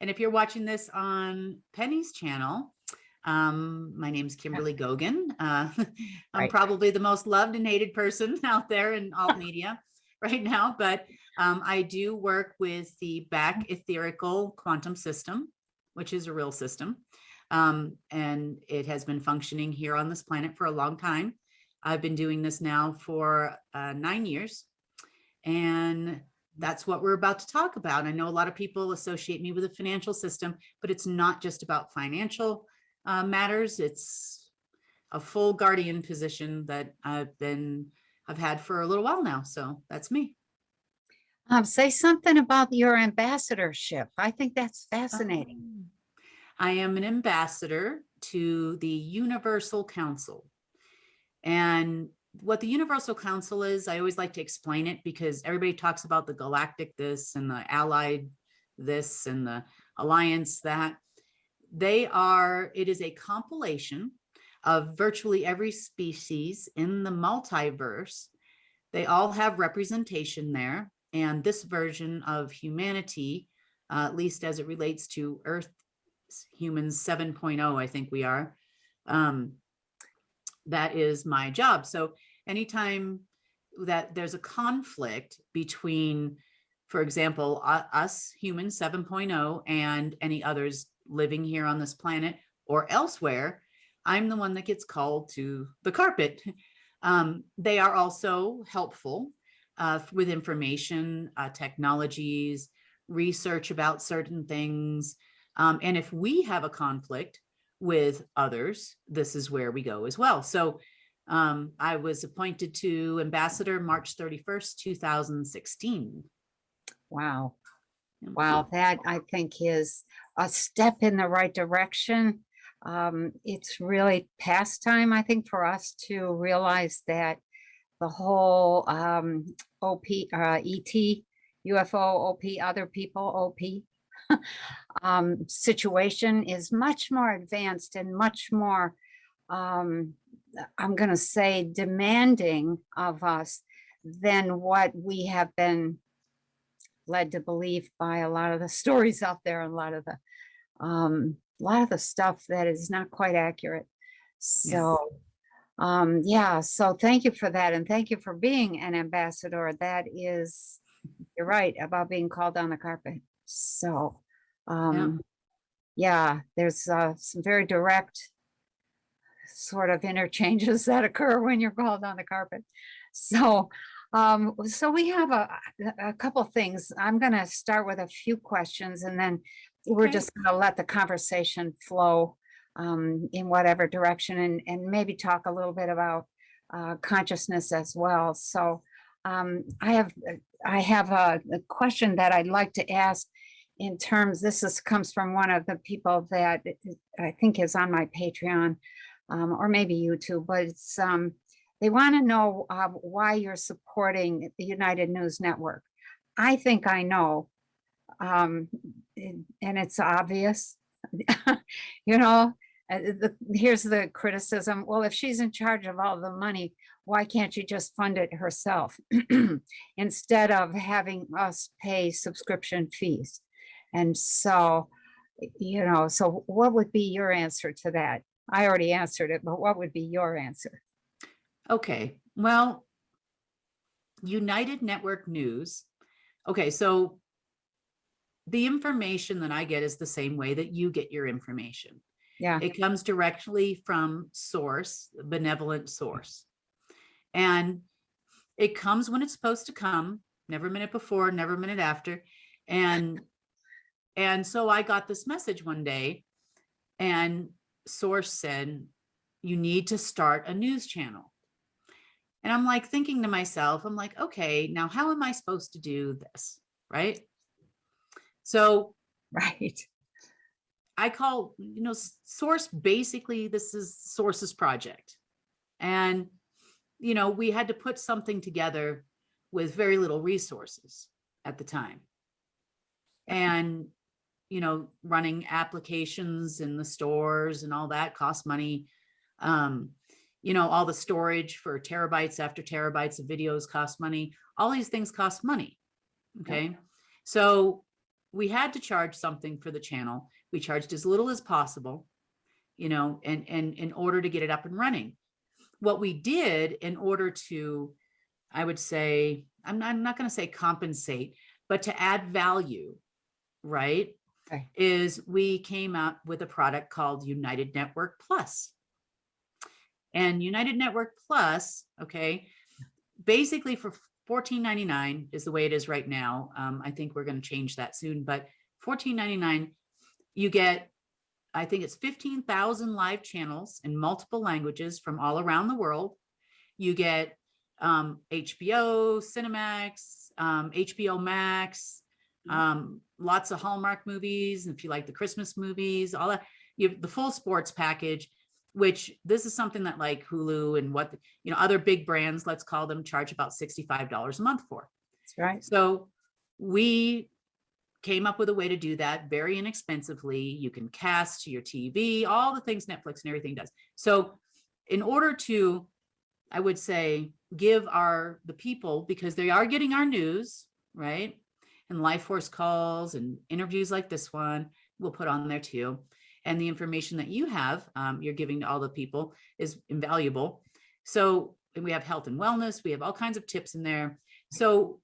And if you're watching this on Penny's channel, my name's Kimberly Goguen. I'm Right. probably the most loved and hated person out there in alt media right now, but I do work with the back etherical quantum system, which is a real system. And it has been functioning here on this planet for a long time. I've been doing this now for 9 years. And that's what we're about to talk about. I know a lot of people associate me with the financial system, but it's not just about financial matters. It's a full guardian position that I've had for a little while now. So that's me. Say something about your ambassadorship. I think that's fascinating. I am an ambassador to the Universal Council. And what the Universal Council is, I always like to explain it because everybody talks about the galactic this and the allied this and the alliance that. It is a compilation of virtually every species in the multiverse. They all have representation there. And this version of humanity, at least as it relates to Earth humans 7.0, I think we are, that is my job. So anytime that there's a conflict between, for example, us humans 7.0 and any others living here on this planet or elsewhere, I'm the one that gets called to the carpet. They are also helpful with information, technologies, research about certain things. And if we have a conflict with others, this is where we go as well. So I was appointed to ambassador March 31st, 2016. Wow. Wow. That I think is a step in the right direction. It's really past time, I think, for us to realize that the whole OP, ET, UFO, OP, other people, OP situation is much more advanced and much more, I'm going to say, demanding of us than what we have been led to believe by a lot of the stories out there, and a lot of the stuff that is not quite accurate. So yeah, so thank you for that, and thank you for being an ambassador. That is, you're right about being called on the carpet. So yeah, there's some very direct sort of interchanges that occur when you're called on the carpet. So so we have a couple things. I'm going to start with a few questions, and then we're just going to let the conversation flow in whatever direction, and maybe talk a little bit about consciousness as well. So I have a question that I'd like to ask in terms, comes from one of the people that I think is on my Patreon, or maybe YouTube, but it's they want to know why you're supporting the United News Network. I think I know, and it's obvious. You know, here's the criticism. Well, if she's in charge of all the money, why can't she just fund it herself instead of having us pay subscription fees? And so, you know, so what would be your answer to that? I already answered it, but what would be your answer? Okay, well, United Network News. Okay, so the information that I get is the same way that you get your information. Yeah. It comes directly from source, benevolent source. And it comes when it's supposed to come, never a minute before, never a minute after. And so I got this message one day, and source said, you need to start a news channel. And I'm like thinking to myself, I'm like, okay, now how am I supposed to do this? Right. So right. I call, source, basically this is source's project. And, we had to put something together with very little resources at the time. And, running applications in the stores and all that cost money. All the storage for terabytes after terabytes of videos cost money. All these things cost money. Okay. So we had to charge something for the channel. We charged as little as possible, and in order to get it up and running. What we did in order to, I would say, I'm not going to say compensate, but to add value, right? Okay. Is we came out with a product called United Network Plus. And United Network Plus, okay, basically for $14.99 is the way it is right now. I think we're going to change that soon, but $14.99, you get, I think it's 15,000 live channels in multiple languages from all around the world. You get HBO, Cinemax, HBO Max, lots of Hallmark movies. If you like the Christmas movies, all that, you have the full sports package, which this is something that like Hulu and other big brands, let's call them, charge about $65 a month for. That's right. So we came up with a way to do that very inexpensively. You can cast to your TV, all the things Netflix and everything does. So in order to, I would say, give the people, because they are getting our news, right? And Life Force calls and interviews like this one, we'll put on there too. And the information that you have, you're giving to all the people is invaluable. So we have health and wellness, we have all kinds of tips in there. So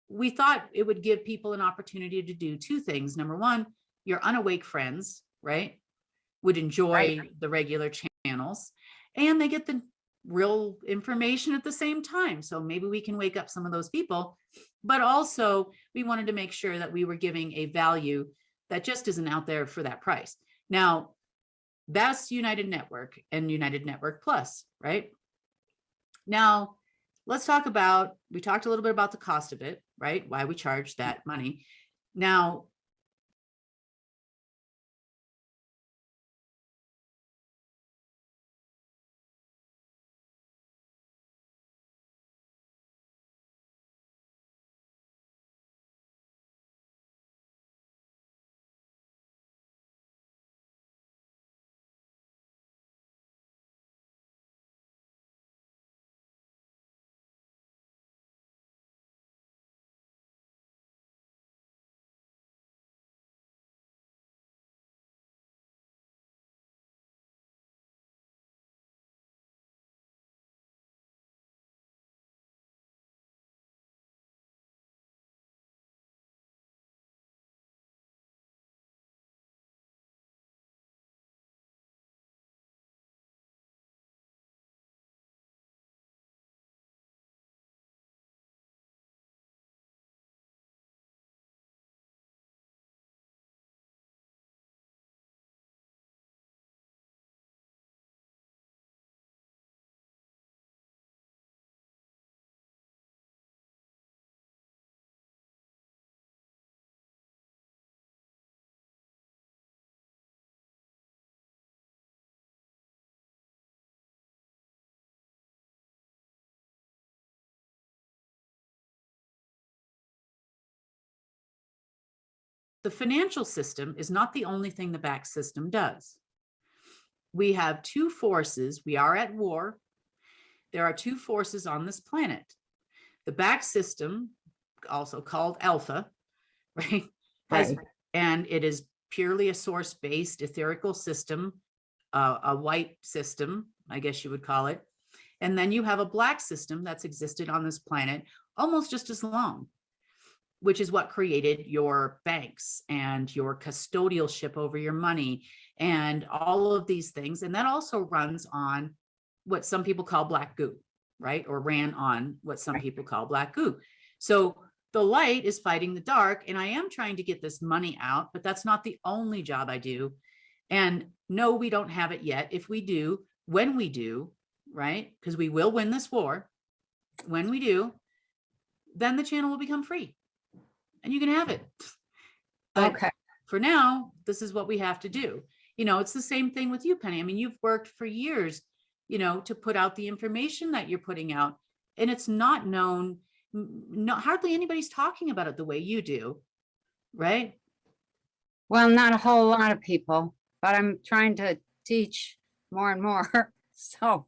we thought it would give people an opportunity to do two things. Number one, your unawake friends, right, would enjoy the regular channels, and they get the real information at the same time. So maybe we can wake up some of those people, but also we wanted to make sure that we were giving a value that just isn't out there for that price. Now, that's United Network and United Network Plus, right? Now, let's talk about, we talked a little bit about the cost of it, right? Why we charge that money. Now, the financial system is not the only thing the back system does. We have two forces. We are at war. There are two forces on this planet. The back system, also called Alpha, right? And it is purely a source-based etherical system, a white system, I guess you would call it. And then you have a black system that's existed on this planet almost just as long, which is what created your banks and your custodialship over your money and all of these things. And that also runs on what some people call black goo, right? Or ran on what some people call black goo. So the light is fighting the dark, and I am trying to get this money out, but that's not the only job I do. And no, we don't have it yet. If we do, when we do, right? Because we will win this war. When we do, then the channel will become free and you can have it. But for now, this is what we have to do. It's the same thing with you, Penny. I mean, you've worked for years, to put out the information that you're putting out, and it's not known. Hardly anybody's talking about it the way you do, right? Well, not a whole lot of people, but I'm trying to teach more and more. So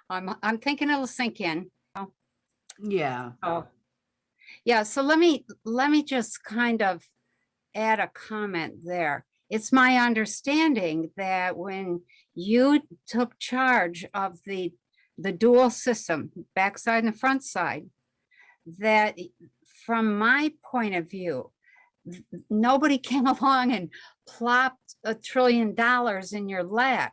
I'm thinking it'll sink in. Yeah. Oh, yeah. So let me just kind of add a comment there. It's my understanding that when you took charge of the dual system, backside and the front side, that from my point of view, nobody came along and plopped $1 trillion in your lap.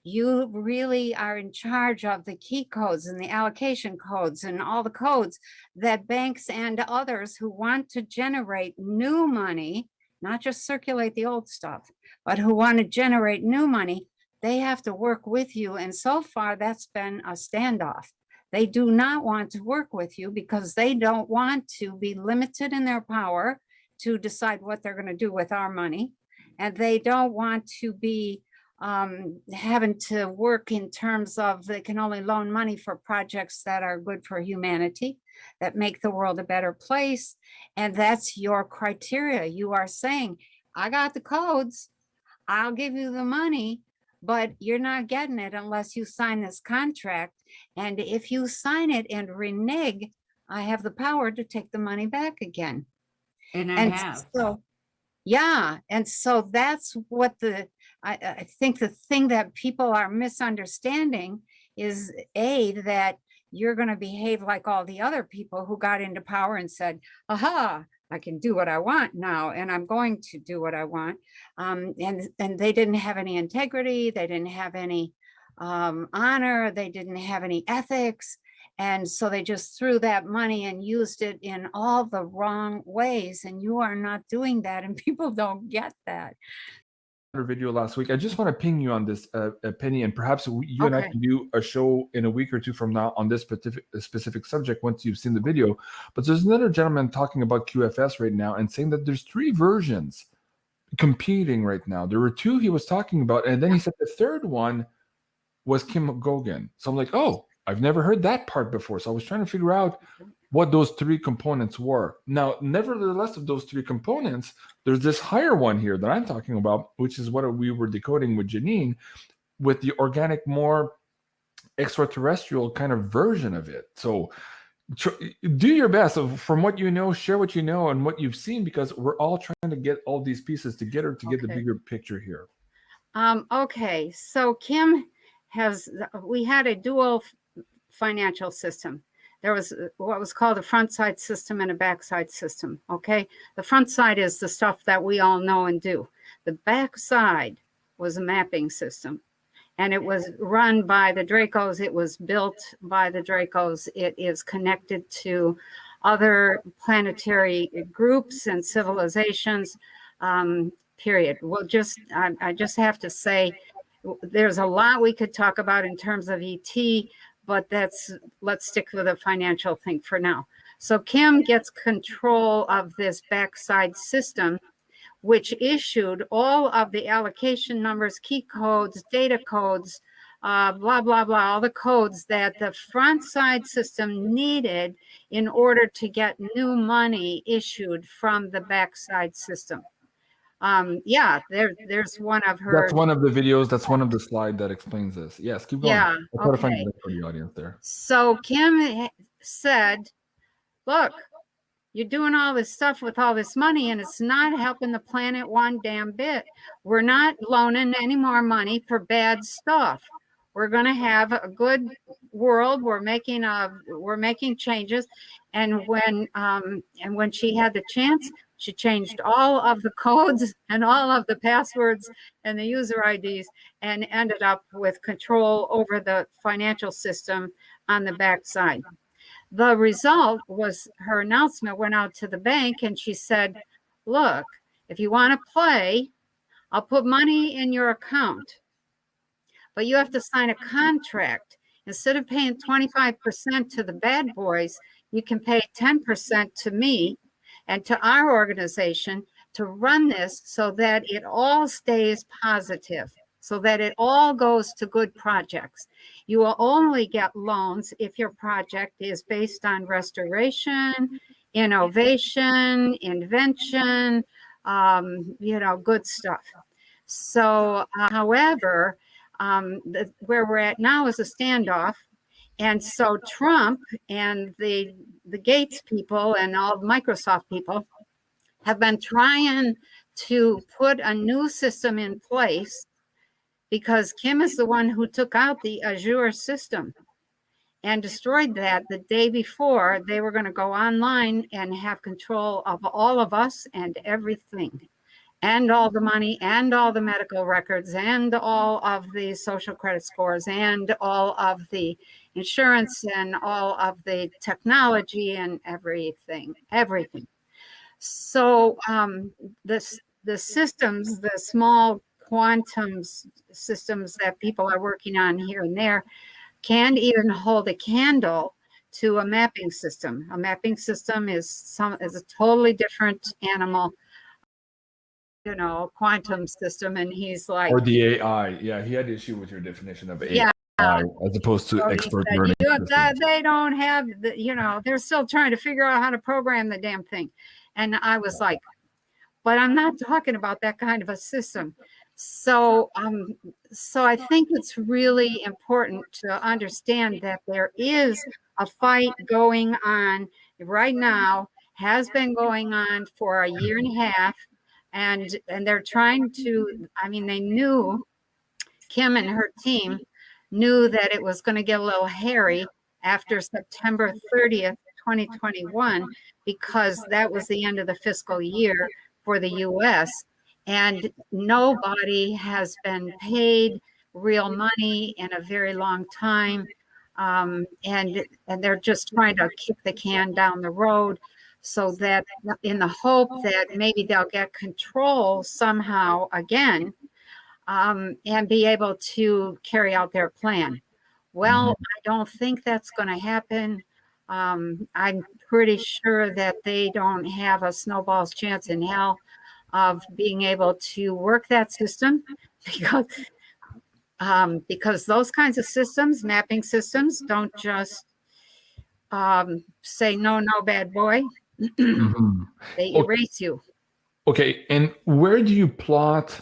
You really are in charge of the key codes and the allocation codes and all the codes that banks and others who want to generate new money, not just circulate the old stuff, but who want to generate new money, they have to work with you. And so far, that's been a standoff. They do not want to work with you because they don't want to be limited in their power to decide what they're going to do with our money. And they don't want to be having to work in terms of they can only loan money for projects that are good for humanity, that make the world a better place. And that's your criteria. You are saying, I got the codes, I'll give you the money, but you're not getting it unless you sign this contract. And if you sign it and renege, I have the power to take the money back again. And I have. So, yeah. And so that's what I think the thing that people are misunderstanding is that you're going to behave like all the other people who got into power and said, aha, I can do what I want now, and I'm going to do what I want. And they didn't have any integrity. They didn't have any honor. They didn't have any ethics. And so they just threw that money and used it in all the wrong ways. And you are not doing that. And people don't get that. Video last week. I just want to ping you on this, Penny, and perhaps you and I can do a show in a week or two from now on this specific subject once you've seen the video. But there's another gentleman talking about QFS right now and saying that there's 3 versions competing right now. There were 2 he was talking about, and then he said the third one was Kim Goguen. So I'm like, oh, I've never heard that part before. So I was trying to figure out what those 3 components were. Now, nevertheless, of those 3 components, there's this higher one here that I'm talking about, which is what we were decoding with Janine, with the organic, more extraterrestrial kind of version of it. So do your best. So from what you know, share what you know and what you've seen, because we're all trying to get all these pieces together to get the bigger picture here. Okay, so Kim we had a dual financial system. There was what was called a front side system and a backside system. Okay, the front side is the stuff that we all know and do. The backside was a mapping system, and it was run by the Dracos. It was built by the Dracos. It is connected to other planetary groups and civilizations. Period. Well, I just have to say, there's a lot we could talk about in terms of ET. But let's stick with the financial thing for now. So Kim gets control of this backside system, which issued all of the allocation numbers, key codes, data codes, blah, blah, blah, all the codes that the front side system needed in order to get new money issued from the backside system. Yeah, there's one of her. That's one of the videos. That's one of the slides that explains this. Yes, keep going. Yeah, I'll try to find it for the audience there. So Kim said, look, you're doing all this stuff with all this money and it's not helping the planet one damn bit. We're not loaning any more money for bad stuff. We're going to have a good world. We're making changes. And when she had the chance, she changed all of the codes and all of the passwords and the user IDs and ended up with control over the financial system on the backside. The result was her announcement went out to the bank and she said, look, if you want to play, I'll put money in your account, but you have to sign a contract. Instead of paying 25% to the bad boys, you can pay 10% to me and to our organization to run this so that it all stays positive, so that it all goes to good projects. You will only get loans if your project is based on restoration, innovation, invention, good stuff. So, however, where we're at now is a standoff. And so Trump and the Gates people and all the Microsoft people have been trying to put a new system in place, because Kim is the one who took out the Azure system and destroyed that the day before they were going to go online and have control of all of us and everything, and all the money and all the medical records and all of the social credit scores and all of the insurance and all of the technology and everything. So the systems, the small quantum systems that people are working on here and there, can't even hold a candle to a mapping system. A mapping system is a totally different animal, you know, quantum system. And he's like, or the AI. Yeah, he had an issue with your definition of AI. Yeah. As opposed to so he expert said, learning. they don't have the, you know, they're still trying to figure out how to program the damn thing. And I was like, but I'm not talking about that kind of a system. So I think it's really important to understand that there is a fight going on right now, has been going on for a year and a half, and they're trying to, I mean, they knew, Kim and her team knew that it was going to get a little hairy after September 30th, 2021, because that was the end of the fiscal year for the US, and nobody has been paid real money in a very long time. And they're just trying to kick the can down the road, so that in the hope that maybe they'll get control somehow again, and be able to carry out their plan. Well, I don't think that's going to happen. I'm pretty sure that they don't have a snowball's chance in hell of being able to work that system, because those kinds of systems, mapping systems, don't just say, no, bad boy. They erase you. Okay, and where do you plot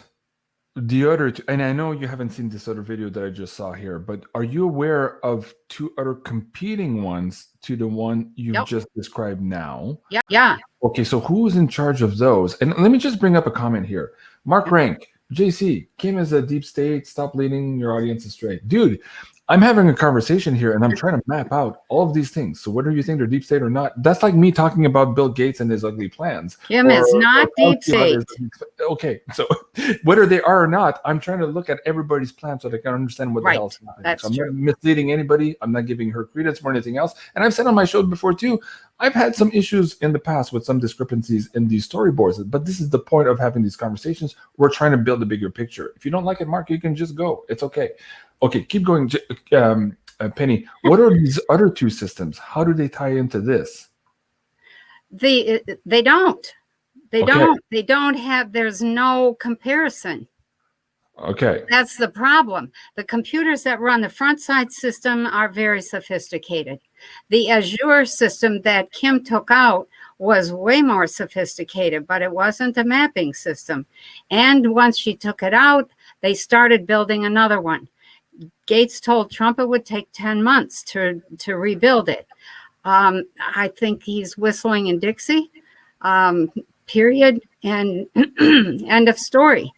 the other two? And I know you haven't seen this other video that I just saw here, but are you aware of two other competing ones to the one you've just described now? Yeah. Okay, so who's in charge of those? And let me just bring up a comment here. Mark Rank, JC, Kim is a deep state. Stop leading your audience astray. Dude, I'm having a conversation here and I'm trying to map out all of these things. So whether you think they're deep state or not, that's like me talking about Bill Gates and his ugly plans. Kim is not deep state. Okay, so whether they are or not, I'm trying to look at everybody's plan so they can understand what the hell's happening. That's so I'm true. not misleading anybody. I'm not giving her credence for anything else. And I've said on my show before too, I've had some issues in the past with some discrepancies in these storyboards, but this is the point of having these conversations. We're trying to build a bigger picture. If you don't like it, Mark, you can just go. It's okay. Okay, keep going, Penny. What are these other two systems? How do they tie into this? They don't. They don't have, there's no comparison. Okay. That's the problem. The computers that run the front side system are very sophisticated. The Azure system that Kim took out was way more sophisticated, but it wasn't a mapping system. And once she took it out, they started building another one. Gates told Trump it would take 10 months to rebuild it. I think he's whistling in Dixie, period, and end of story.